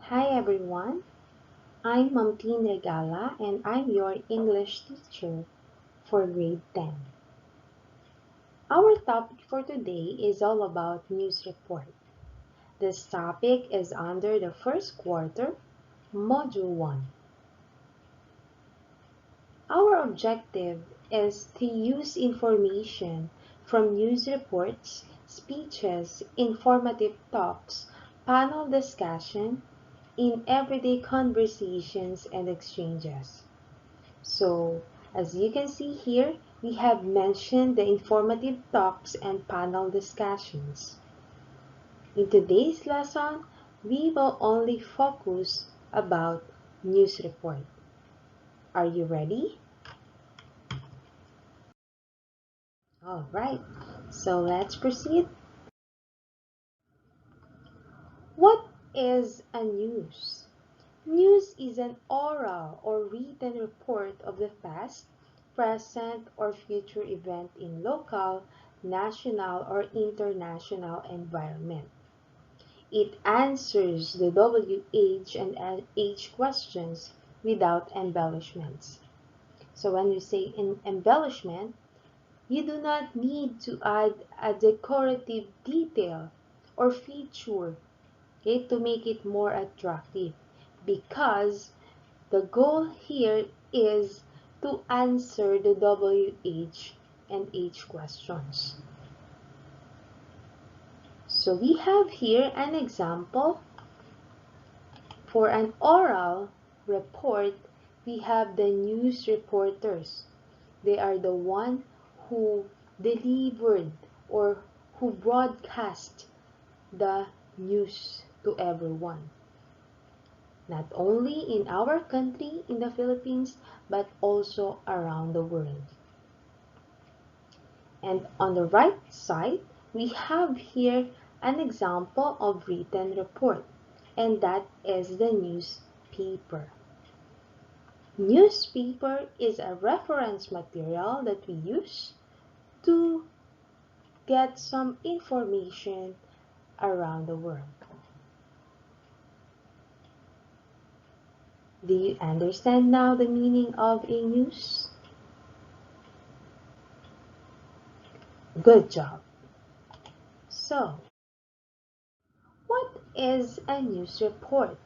Hi everyone, I'm Mamteen Regala and I'm your English teacher for grade 10. Our topic for today is all about news report. This topic is under the first quarter, Module 1. Our objective is to use information from news reports, speeches, informative talks, panel discussion, in everyday conversations and exchanges. So, as you can see here, we have mentioned the informative talks and panel discussions. In today's lesson, we will only focus about news report. Are you ready? Alright, so let's proceed. What is a news? News is an oral or written report of the past, present, or future event in local, national, or international environment. It answers the WH and H questions without embellishments. So when you say embellishment, you do not need to add a decorative detail or feature, okay, to make it more attractive, because the goal here is to answer the WH and H questions. So we have here an example. For an oral report, we have the news reporters. They are the one who delivered or who broadcast the news to everyone. Not only in our country, in the Philippines, but also around the world. And on the right side, we have here an example of written report, and that is the newspaper. Newspaper is a reference material that we use to get some information around the world. Do you understand now the meaning of a news? Good job. So, what is a news report?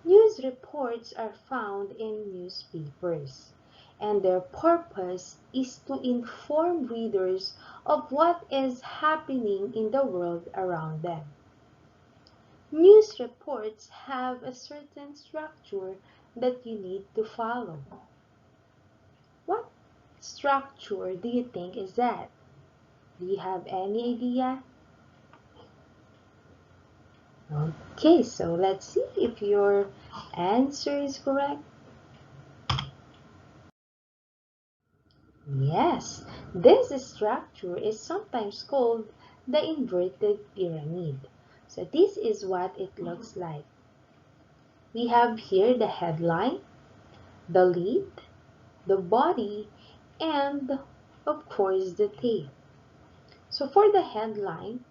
News reports are found in newspapers, and their purpose is to inform readers of what is happening in the world around them. News reports have a certain structure that you need to follow. What structure do you think is that? Do you have any idea? Okay, so let's see if your answer is correct. Yes, this structure is sometimes called the inverted pyramid. So this is what it looks like. We have here the headline, the lead, the body, and of course the tail. So for the headline,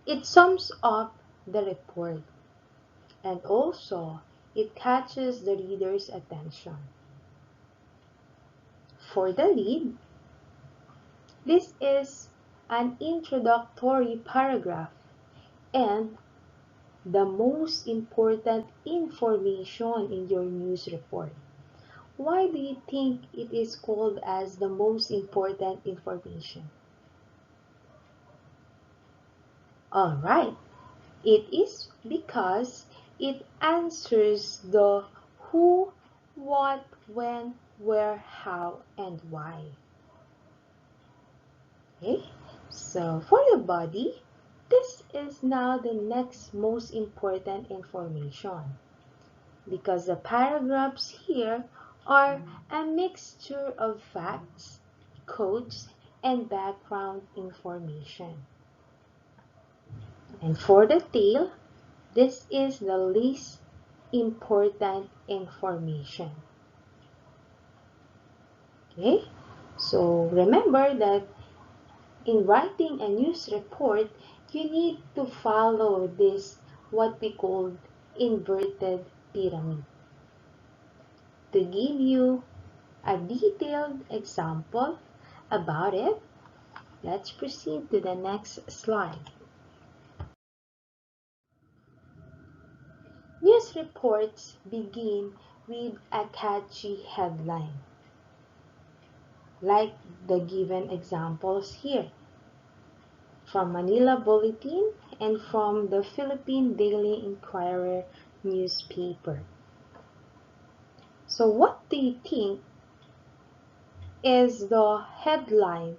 it sums up the report, and also it catches the reader's attention. For the lead, this is an introductory paragraph and the most important information in your news report. Why do you think it is called as the most important information? Alright, it is because it answers the who, what, when, where, how, and why. Okay, so for the body, this is now the next most important information, because the paragraphs here are a mixture of facts, quotes, and background information. And for the tail, this is the least important information. Okay, so remember that in writing a news report, you need to follow this, what we call inverted pyramid. To give you a detailed example about it, let's proceed to the next slide. News reports begin with a catchy headline, like the given examples here, from Manila Bulletin and from the Philippine Daily Inquirer newspaper. So what do you think is the headline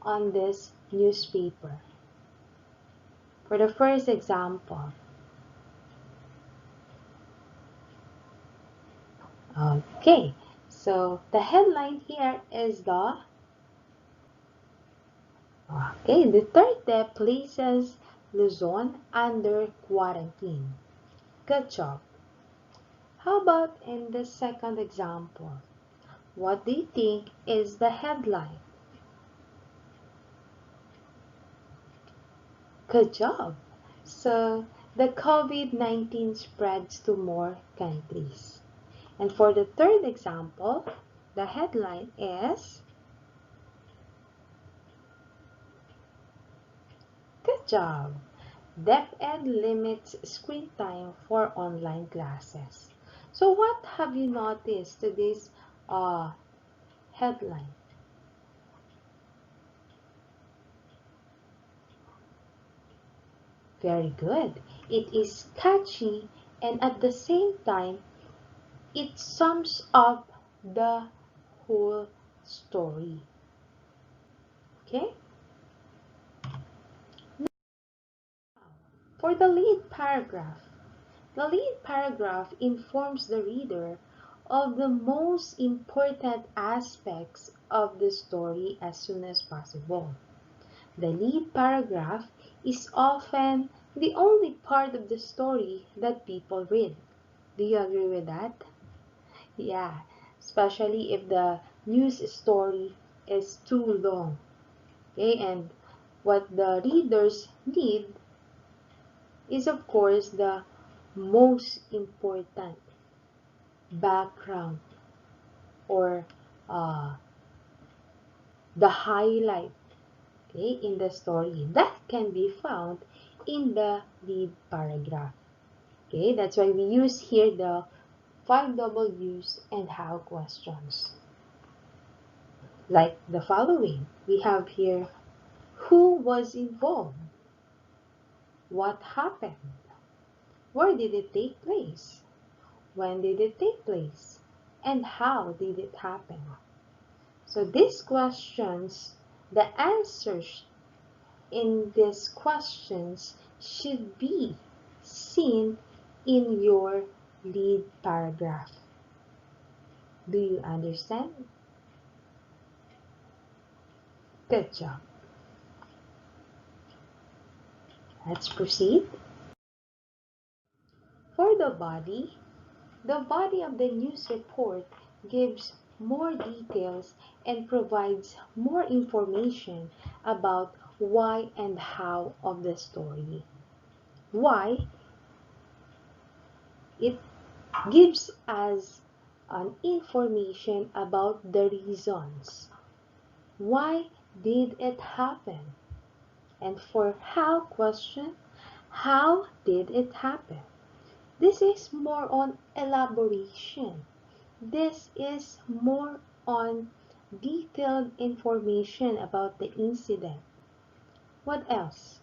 on this newspaper? For the first example, okay, so the headline here is the Duterte places Luzon under quarantine. Good job. How about in the second example? What do you think is the headline? Good job. So, the COVID-19 spreads to more countries. And for the third example, the headline is, good job. DepEd limits screen time for online classes. So what have you noticed to this headline? Very good. It is catchy and at the same time, it sums up the whole story. Okay? For the lead paragraph informs the reader of the most important aspects of the story as soon as possible. The lead paragraph is often the only part of the story that people read. Do you agree with that? Yeah, especially if the news story is too long. Okay, and what the readers need is, of course, the most important background or uh, the highlight, okay, in the story that can be found in the lead paragraph. Okay, that's why we use here the 5 W's and how questions. Like the following, we have here, who was involved? What happened? Where did it take place? When did it take place? And how did it happen? So these questions, the answers in these questions should be seen in your lead paragraph. Do you understand? Good job. Let's proceed. For the body of the news report gives more details and provides more information about why and how of the story. Why? It gives us an information about the reasons. Why did it happen? And for how question, how did it happen? This is more on elaboration. This is more on detailed information about the incident. What else?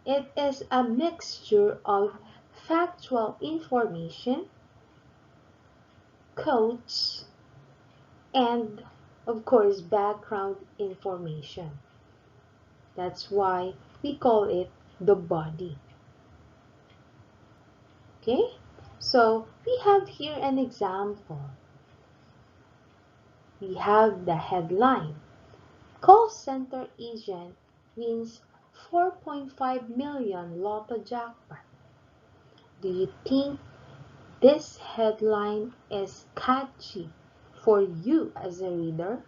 It is a mixture of factual information, quotes, and of course background information. That's why we call it the body. Okay? So we have here an example. We have the headline. Call center agent wins 4.5 million Lotto jackpot. Do you think this headline is catchy for you as a reader?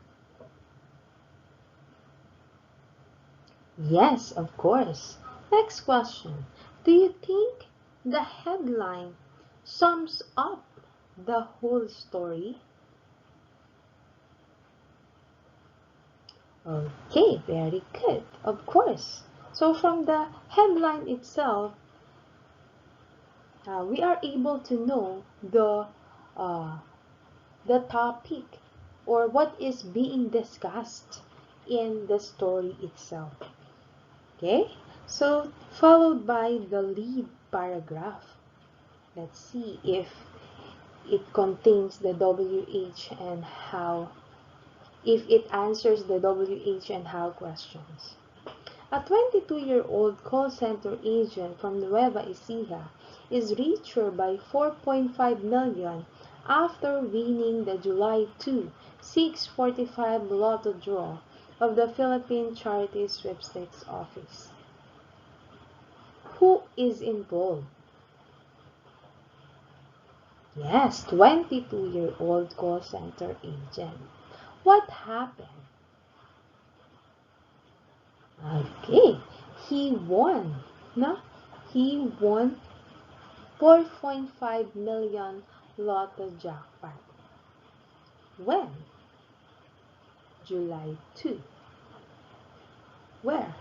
Yes, of course. Next question. Do you think the headline sums up the whole story? Okay, very good. Of course. So from the headline itself, we are able to know uh, the topic or what is being discussed in the story itself. Okay, so followed by the lead paragraph. Let's see if it contains the WH and how, if it answers the WH and how questions. A 22-year-old call center agent from Nueva Ecija is richer by 4.5 million after winning the July 2, 645 lotto draw of the Philippine Charity Sweepstakes Office. Who is involved? Yes, 22-year-old call center agent. What happened? Okay, he won. No? He won 4.5 million lotto jackpot. When? July 2. Where?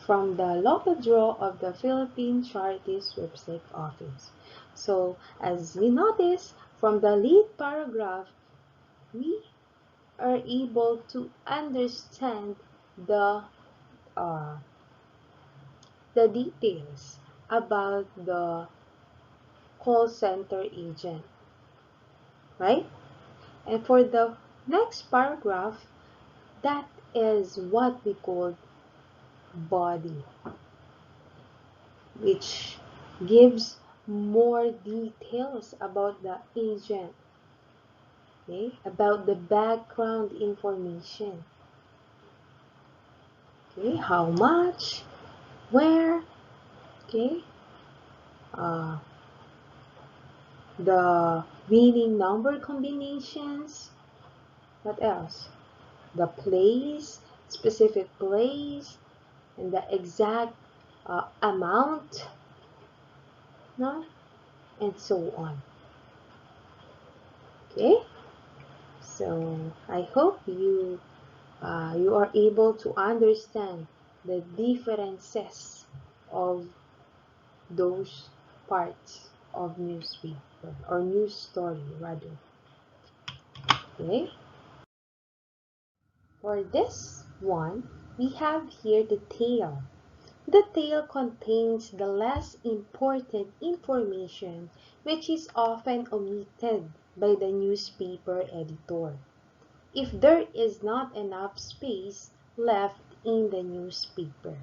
From the lotto draw of the Philippine Charity Sweepstakes Office. So, as we notice from the lead paragraph, we are able to understand the uh, the details about the call center agent, right? And for the next paragraph, that is what we call body, which gives more details about the agent, okay? About the background information, okay? How much, where, okay? Uh, the winning number combinations. What else? The place, specific place, and the exact amount, no? And so on. Okay? So I hope you are able to understand the differences of those parts of newspaper or news story rather. Okay? For this one, we have here the tail. The tail contains the less important information which is often omitted by the newspaper editor if there is not enough space left in the newspaper.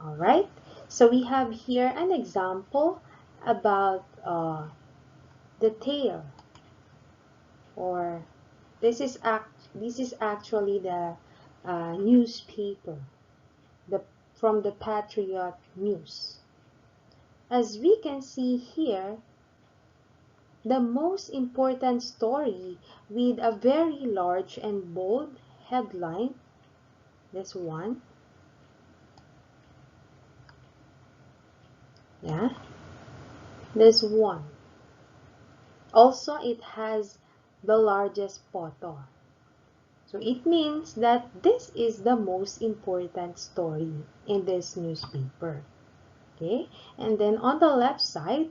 Alright, so we have here an example about the tail, or this is actually the newspaper, the from the Patriot News. As we can see here, the most important story with a very large and bold headline, this one, yeah, this one. Also, it has the largest photo. So it means that this is the most important story in this newspaper. Okay, and then on the left side,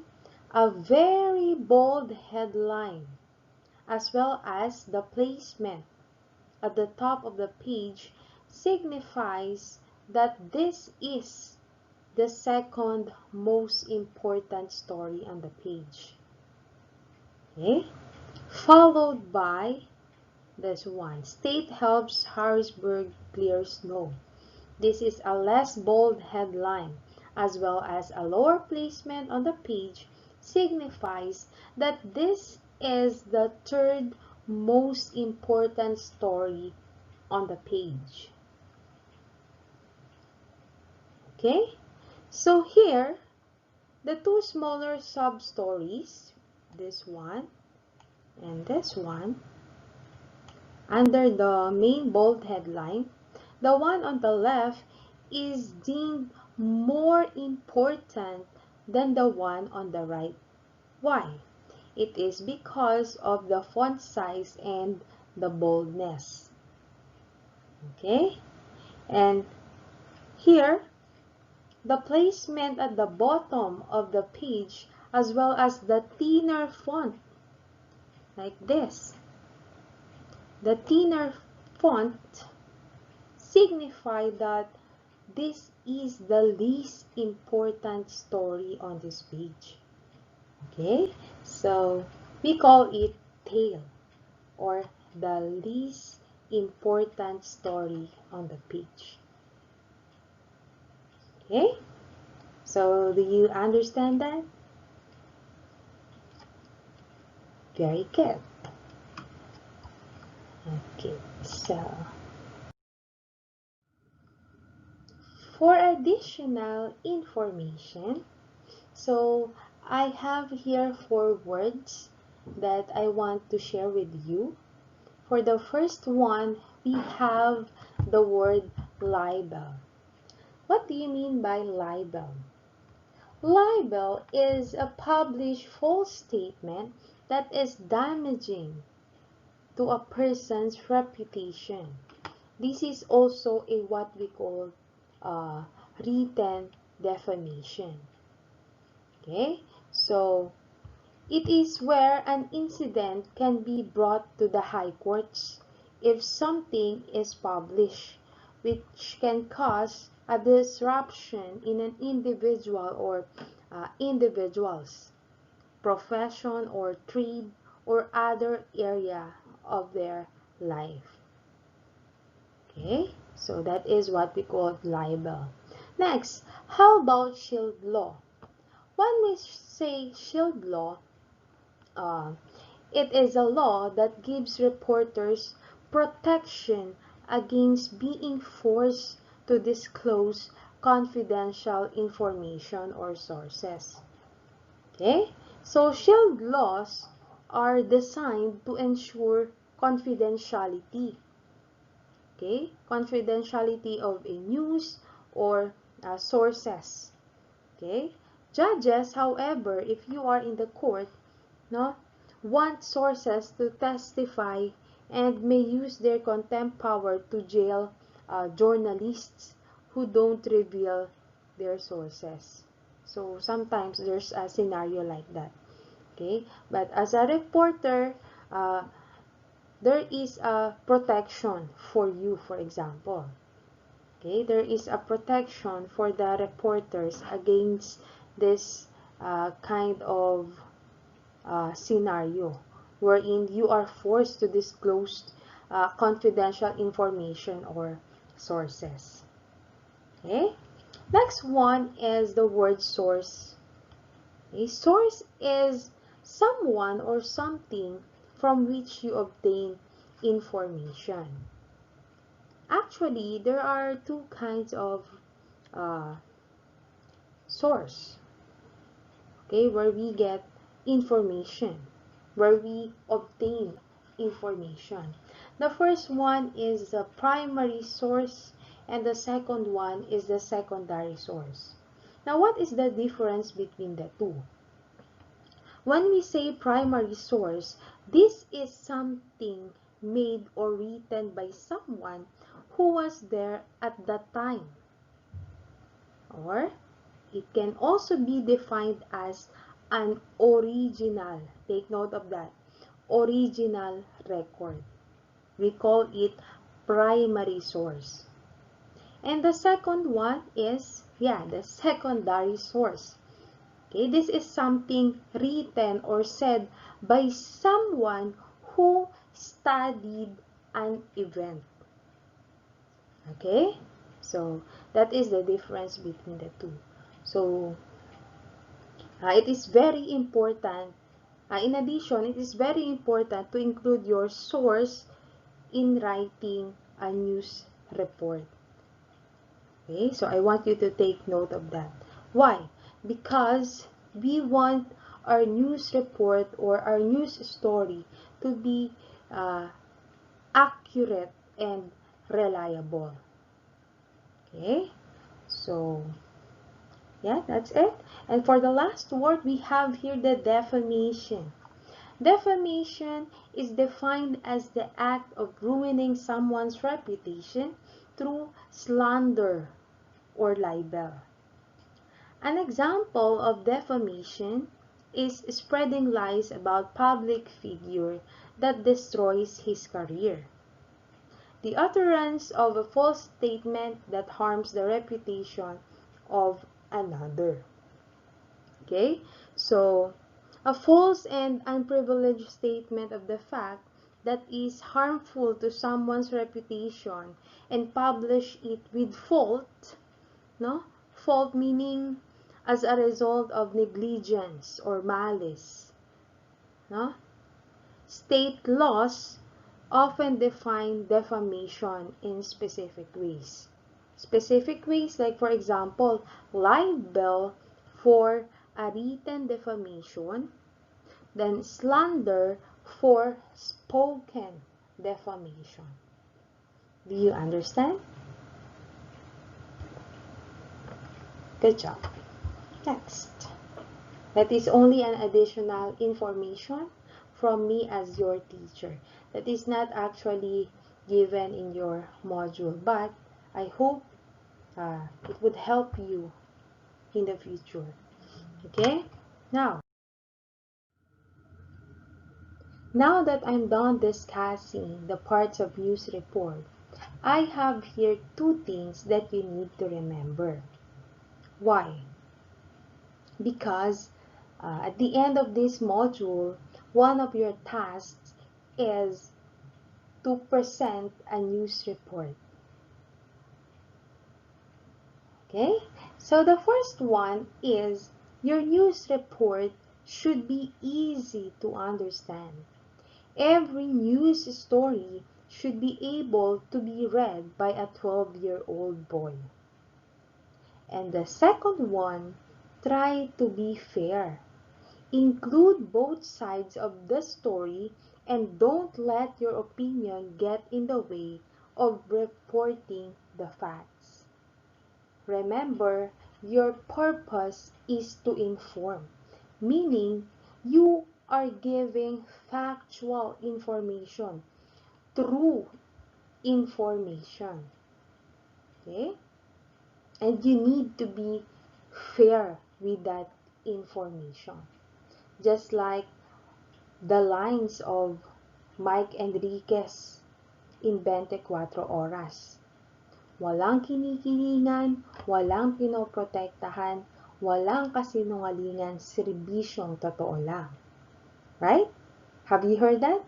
a very bold headline, as well as the placement at the top of the page signifies that this is the second most important story on the page. Okay, followed by this one, State helps Harrisburg clear snow. This is a less bold headline, as well as a lower placement on the page signifies that this is the third most important story on the page. Okay, so here, the two smaller sub-stories, this one and this one, under the main bold headline, the one on the left is deemed more important than the one on the right. Why? It is because of the font size and the boldness. Okay? And here, the placement at the bottom of the page as well as the thinner font, like this. The thinner font signify that this is the least important story on this page. Okay, so we call it tail, or the least important story on the page. Okay, so do you understand that? Very good. Okay, so for additional information, so I have here 4 words that I want to share with you. For the first one, we have the word libel. What do you mean by libel? Libel is a published false statement that is damaging to a person's reputation. This is also a what we call uh, written defamation. Okay, so it is where an incident can be brought to the high courts if something is published, which can cause a disruption in an individual or individuals, profession or trade or other area of their life. Okay, so that is what we call libel. Next, how about shield law? When we say shield law, uh, it is a law that gives reporters protection against being forced to disclose confidential information or sources. Okay? So, shield laws are designed to ensure confidentiality. Okay? Confidentiality of a news or sources. Okay? Judges, however, if you are in the court, no, want sources to testify and may use their contempt power to jail journalists who don't reveal their sources. So sometimes there's a scenario like that. Okay, but as a reporter, uh, there is a protection for you, for example. Okay, there is a protection for the reporters against this kind of scenario wherein you are forced to disclose confidential information or sources. Okay? Next one is the word source. A source is someone or something from which you obtain information. Actually, there are 2 kinds of uh, source, okay, where we get information, where we obtain information. The first one is the primary source, and the second one is the secondary source. Now, what is the difference between the two? When we say primary source, this is something made or written by someone who was there at that time. Or it can also be defined as an original. Take note of that. Original record. We call it primary source. And the second one is, the secondary source. Okay, this is something written or said by someone who studied an event. Okay, so that is the difference between the two. So it is very important. In addition, it is very important to include your source in writing a news report. Okay, so I want you to take note of that. Why? Because we want our news report or our news story to be accurate and reliable. Okay, so Yeah, that's it. And for the last word, we have here the defamation. Defamation is defined as the act of ruining someone's reputation through slander or libel. An example of defamation is spreading lies about public figure that destroys his career. The utterance of a false statement that harms the reputation of another. Okay? So, a false and unprivileged statement of the fact that is harmful to someone's reputation and publish it with fault, no? Fault meaning as a result of negligence or malice, no? State laws often define defamation in specific ways. Specific ways like, for example, libel for a written defamation, then slander for spoken defamation. Do you understand? Good job. Next. That is only an additional information from me as your teacher. That is not actually given in your module, but I hope it would help you in the future. Okay? Now that I'm done discussing the parts of news report, I have here two things that you need to remember. Why? Because at the end of this module, one of your tasks is to present a news report. Okay? So the first one is your news report should be easy to understand. Every news story should be able to be read by a 12-year-old boy. And the second one, try to be fair. Include both sides of the story and don't let your opinion get in the way of reporting the facts. Remember, your purpose is to inform, meaning you are giving factual information, true information. Okay? And you need to be fair with that information. Just like the lines of Mike Enriquez in 24 Oras. Walang kinikilingan, walang pinoprotektahan, walang kasinungalingan, serbisyong totoo lang. Right? Have you heard that?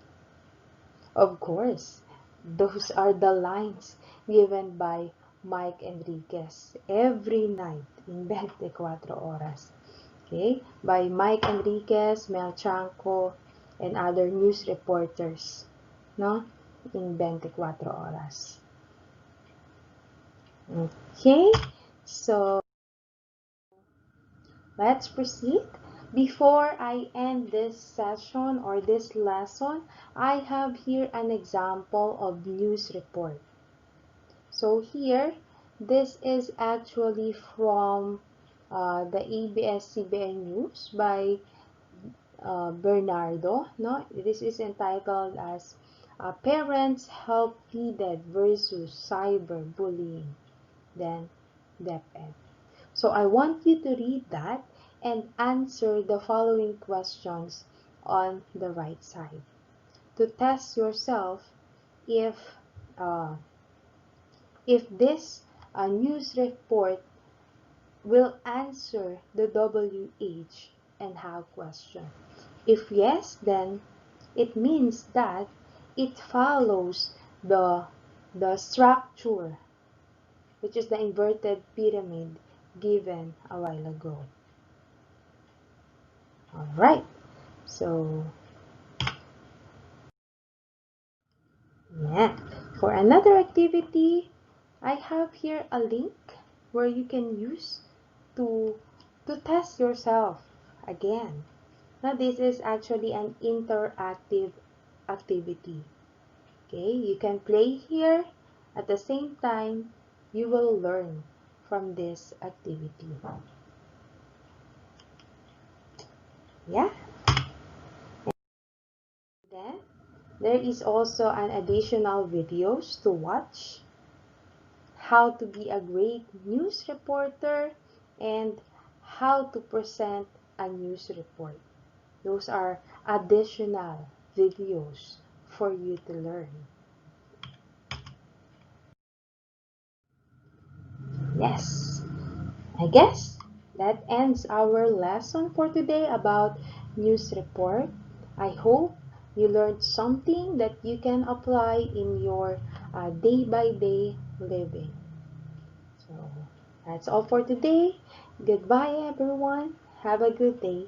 Of course. Those are the lines given by Mike Enriquez every night in 24 Oras. Okay? By Mike Enriquez, Mel Chanco, and other news reporters, no? In 24 Oras. Okay? So, let's proceed. Before I end this session or this lesson, I have here an example of news report. So here, this is actually from the ABS-CBN News by Bernardo. No, this is entitled as Parents Help Needed versus Cyberbullying. Then DepEd. So I want you to read that and answer the following questions on the right side to test yourself if this news report will answer the WH and how question. If yes, then it means that it follows the structure, which is the inverted pyramid given a while ago. Alright, so yeah. For another activity, I have here a link where you can use to test yourself again. Now this is actually an interactive activity. Okay, you can play here. At the same time, you will learn from this activity. Yeah. Then there is also an additional videos to watch, how to be a great news reporter, and how to present a news report. Those are additional videos for you to learn. Yes, I guess that ends our lesson for today about news report. I hope you learned something that you can apply in your day-by-day living. So that's all for today. Goodbye, everyone. Have a good day.